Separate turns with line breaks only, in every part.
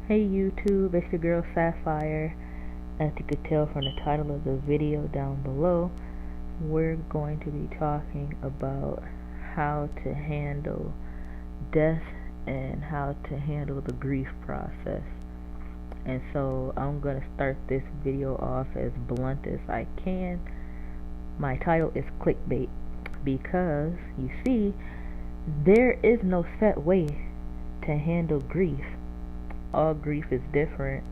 Hey YouTube, it's your girl Sapphire. As you could tell from the title of the video down below, we're going to be talking about how to handle death and how to handle the grief process. And so I'm going to start this video off as blunt as I can. My title is clickbait because, you see, there is no set way to handle grief. All grief is different.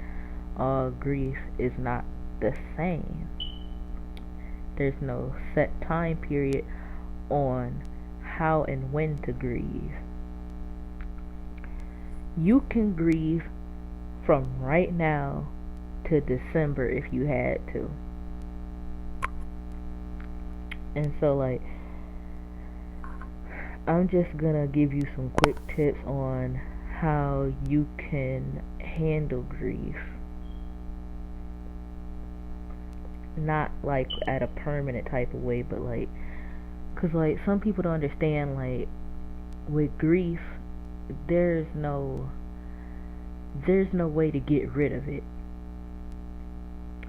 All grief is not the same. There's no set time period on how and when to grieve. You can grieve from right now to December if you had to. And so, I'm just gonna give you some quick tips on how you can handle grief. Not at a permanent type of way, but cause some people don't understand, with grief, there's no way to get rid of it.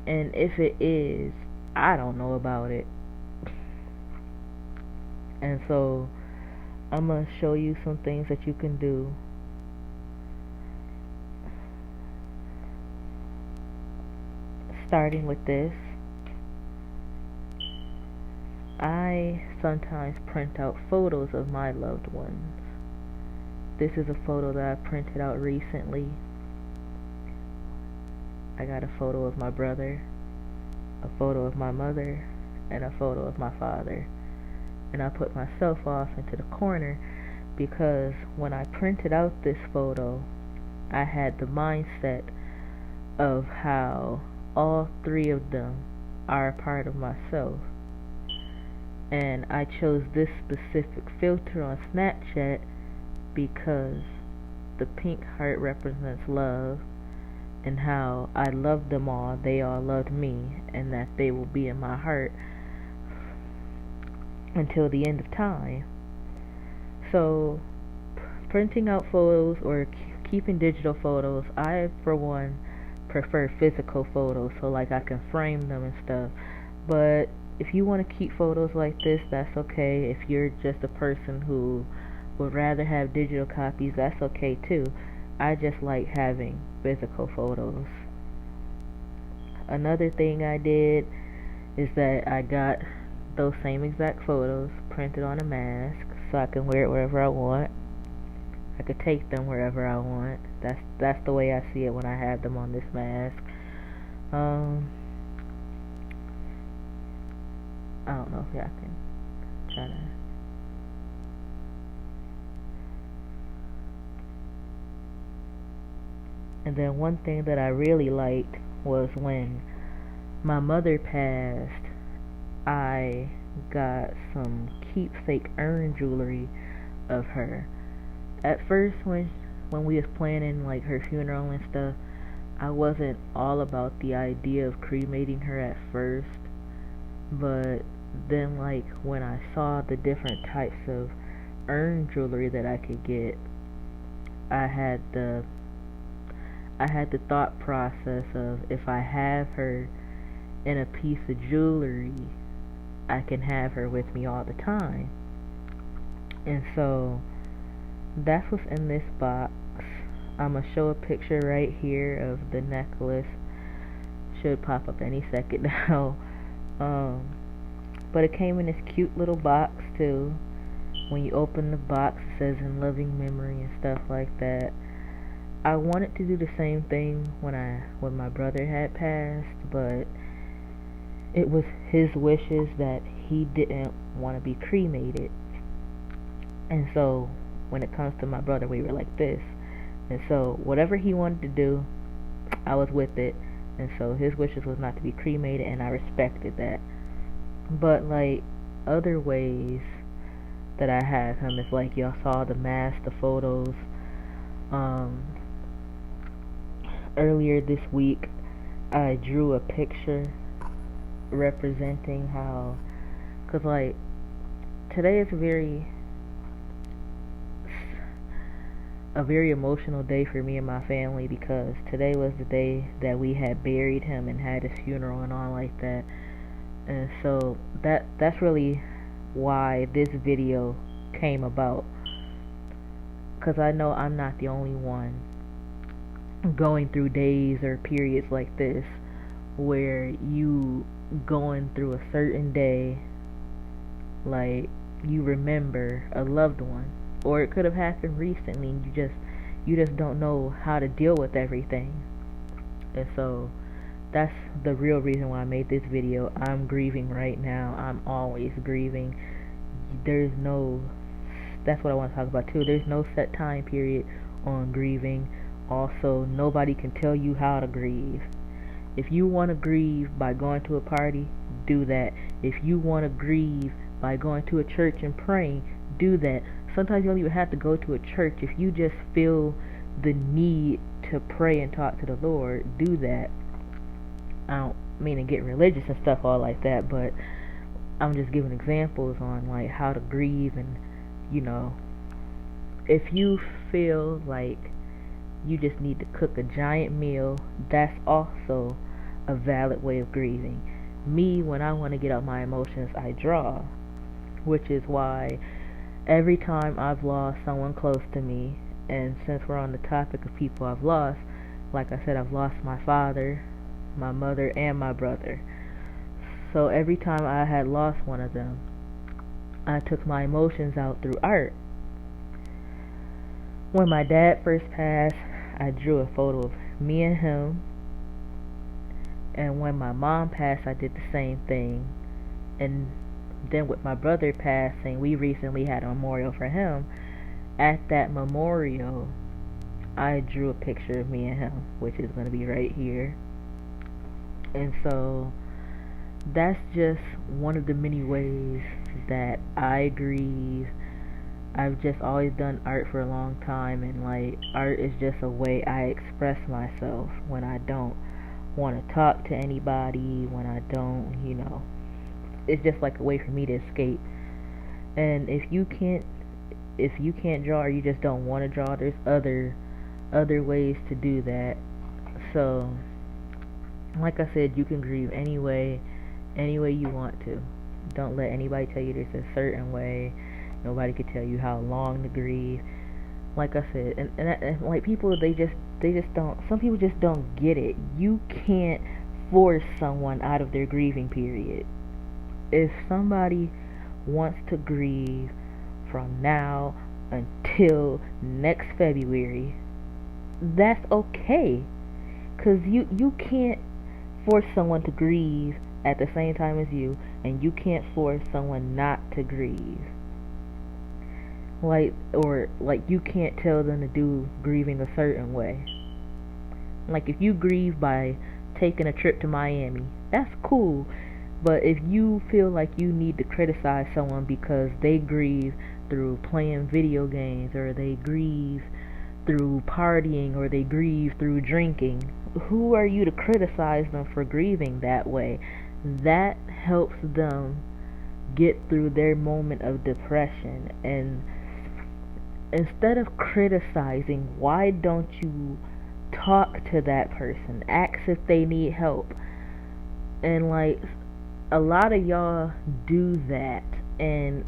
And if it is, I don't know about it. And so I'm gonna show you some things that you can do. Starting with this, I sometimes print out photos of my loved ones. This is a photo that I printed out recently. I got a photo of my brother, a photo of my mother, and a photo of my father. And I put myself off into the corner because when I printed out this photo, I had the mindset of how all three of them are a part of myself. And I chose this specific filter on Snapchat because the pink heart represents love, and how I loved them all, they all loved me, and that they will be in my heart until the end of time. So printing out photos or keeping digital photos, I for one prefer physical photos, so I can frame them and stuff. But if you want to keep photos like this, that's okay. If you're just a person who would rather have digital copies, that's okay too. I just like having physical photos. Another thing I did is that I got those same exact photos printed on a mask so I can wear it wherever I want. I could take them wherever I want. That's the way I see it when I have them on this mask. I don't know if y'all can try to. And then one thing that I really liked was when my mother passed, I got some keepsake urn jewelry of her. At first, when we was planning her funeral and stuff, I wasn't all about the idea of cremating her at first. But then when I saw the different types of urn jewelry that I could get, I had the thought process of, if I have her in a piece of jewelry, I can have her with me all the time. And so that's what's in this box. I'm gonna show a picture right here of the necklace. Should pop up any second now. But it came in this cute little box too. When you open the box, it says "in loving memory" and stuff like that. I wanted to do the same thing when my brother had passed, but it was his wishes that he didn't want to be cremated. And so when it comes to my brother, we were like this. And so whatever he wanted to do, I was with it. And so his wishes was not to be cremated, and I respected that. But other ways that I have him is y'all saw the mask, the photos. Earlier this week, I drew a picture representing how, cause today is very a very emotional day for me and my family because today was the day that we had buried him and had his funeral and all like that. And so that's really why this video came about, because I know I'm not the only one going through days or periods like this where you going through a certain day, like you remember a loved one, or it could have happened recently and you just don't know how to deal with everything. And so that's the real reason why I made this video. I'm grieving right now. I'm always grieving. There's no, that's what I want to talk about too. There's no set time period on grieving. Also, nobody can tell you how to grieve. If you want to grieve by going to a party, do that. If you want to grieve by going to a church and praying, do that. Sometimes you don't even have to go to a church. If you just feel the need to pray and talk to the Lord, do that. I don't mean to get religious and stuff all like that, but I'm just giving examples on like how to grieve. And if you feel like you just need to cook a giant meal, that's also a valid way of grieving. Me, when I want to get out my emotions, I draw, which is why every time I've lost someone close to me, and since we're on the topic of people I've lost, like I said, I've lost my father, my mother, and my brother. So every time I had lost one of them, I took my emotions out through art. When my dad first passed, I drew a photo of me and him. And when my mom passed, I did the same thing. And then with my brother passing, we recently had a memorial for him. At that memorial, I drew a picture of me and him, which is going to be right here. And so that's just one of the many ways that I grieve. I've just always done art for a long time, and like art is just a way I express myself when I don't want to talk to anybody, when I don't, it's just like a way for me to escape. And if you can't draw, or you just don't want to draw, there's other ways to do that. So like I said, you can grieve any way you want to. Don't let anybody tell you there's a certain way. Nobody could tell you how long to grieve. Like I said, and like people, they just don't. Some people just don't get it. You can't force someone out of their grieving period. If somebody wants to grieve from now until next February, that's okay. 'Cause you can't force someone to grieve at the same time as you, and you can't force someone not to grieve. Like you can't tell them to do grieving a certain way. Like if you grieve by taking a trip to Miami, that's cool. But if you feel like you need to criticize someone because they grieve through playing video games, or they grieve through partying, or they grieve through drinking, who are you to criticize them for grieving that way? That helps them get through their moment of depression. And instead of criticizing, why don't you talk to that person? Ask if they need help. And like a lot of y'all do that, and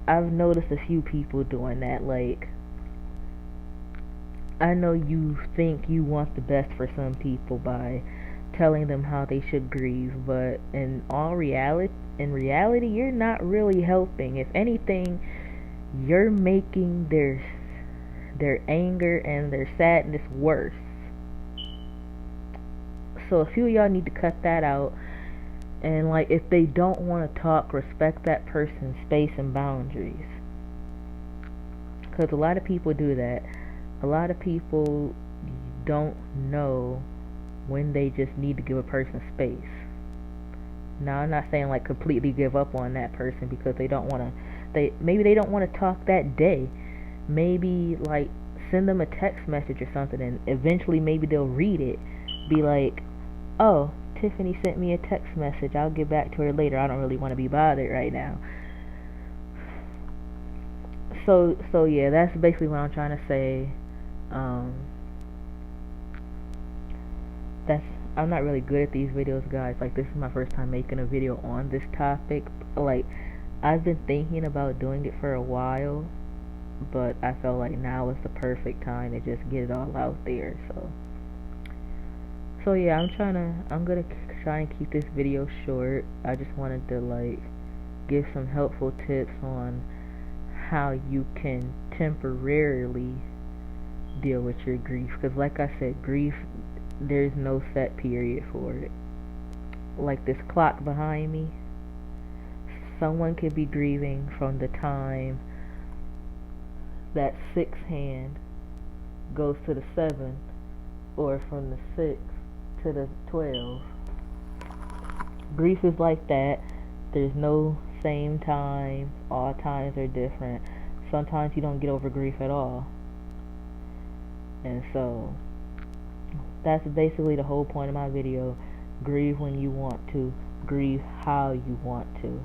I've noticed a few people doing that. Like, I know you think you want the best for some people by telling them how they should grieve, but in reality, you're not really helping. If anything, you're making their anger and their sadness worse. So a few of y'all need to cut that out. And like, if they don't want to talk, respect that person's space and boundaries. Because a lot of people do that. A lot of people don't know when they just need to give a person space. Now, I'm not saying like completely give up on that person because they don't want to. Maybe they don't want to talk that day. Maybe like send them a text message or something, and eventually maybe they'll read it. Be like, oh, Tiffany sent me a text message. I'll get back to her later. I don't really want to be bothered right now. So yeah, that's basically what I'm trying to say. Um, that's I'm not really good at these videos, guys. Like, this is my first time making a video on this topic. Like, I've been thinking about doing it for a while, but I felt like now is the perfect time to just get it all out there. So yeah, I'm gonna try and keep this video short. I just wanted to like give some helpful tips on how you can temporarily deal with your grief. Because like I said, grief, there's no set period for it. Like this clock behind me, someone could be grieving from the time that sixth hand goes to the 7, or from the 6 to the 12. Grief is like that. There's no same time. All times are different. Sometimes you don't get over grief at all. And so that's basically the whole point of my video. Grieve when you want to. Grieve how you want to.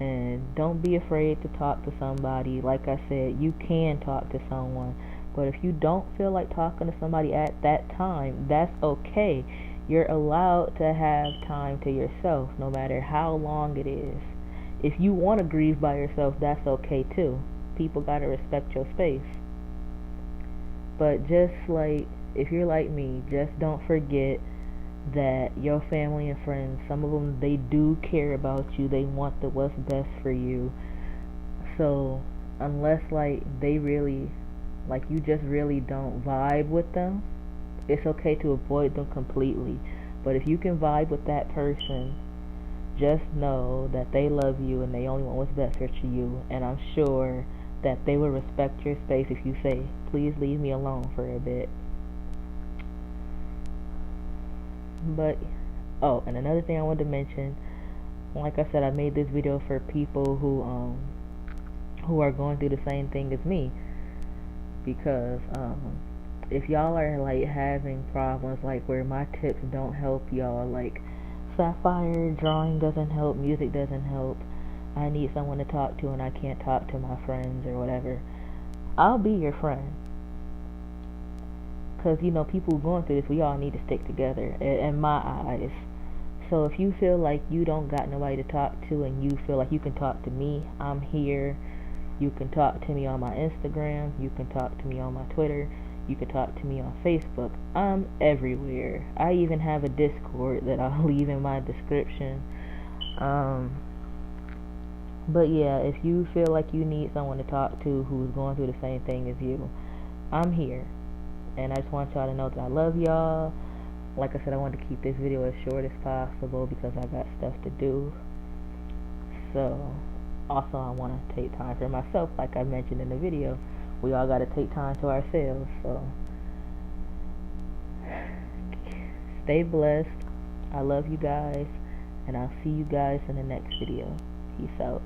And don't be afraid to talk to somebody. Like I said, you can talk to someone. But if you don't feel like talking to somebody at that time, that's okay. You're allowed to have time to yourself, no matter how long it is. If you want to grieve by yourself, that's okay too. People gotta respect your space. But just like, if you're like me, just don't forget that your family and friends, some of them, they do care about you. They want what's best for you. So unless like they really, like you just really don't vibe with them, it's okay to avoid them completely. But if you can vibe with that person, just know that they love you and they only want what's best for you. And I'm sure that they will respect your space if you say, please leave me alone for a bit. But oh, and another thing I wanted to mention, like I said, I made this video for people who are going through the same thing as me, because if y'all are like having problems like where my tips don't help y'all, like Sapphire, drawing doesn't help, music doesn't help, I need someone to talk to and I can't talk to my friends or whatever, I'll be your friend. Because, you know, people going through this, we all need to stick together, in my eyes. So if you feel like you don't got nobody to talk to and you feel like you can talk to me, I'm here. You can talk to me on my Instagram. You can talk to me on my Twitter. You can talk to me on Facebook. I'm everywhere. I even have a Discord that I'll leave in my description. But yeah, if you feel like you need someone to talk to who's going through the same thing as you, I'm here. And I just want y'all to know that I love y'all. Like I said, I wanted to keep this video as short as possible because I got stuff to do. So, also I want to take time for myself, like I mentioned in the video. We all got to take time to ourselves. So, stay blessed. I love you guys. And I'll see you guys in the next video. Peace out.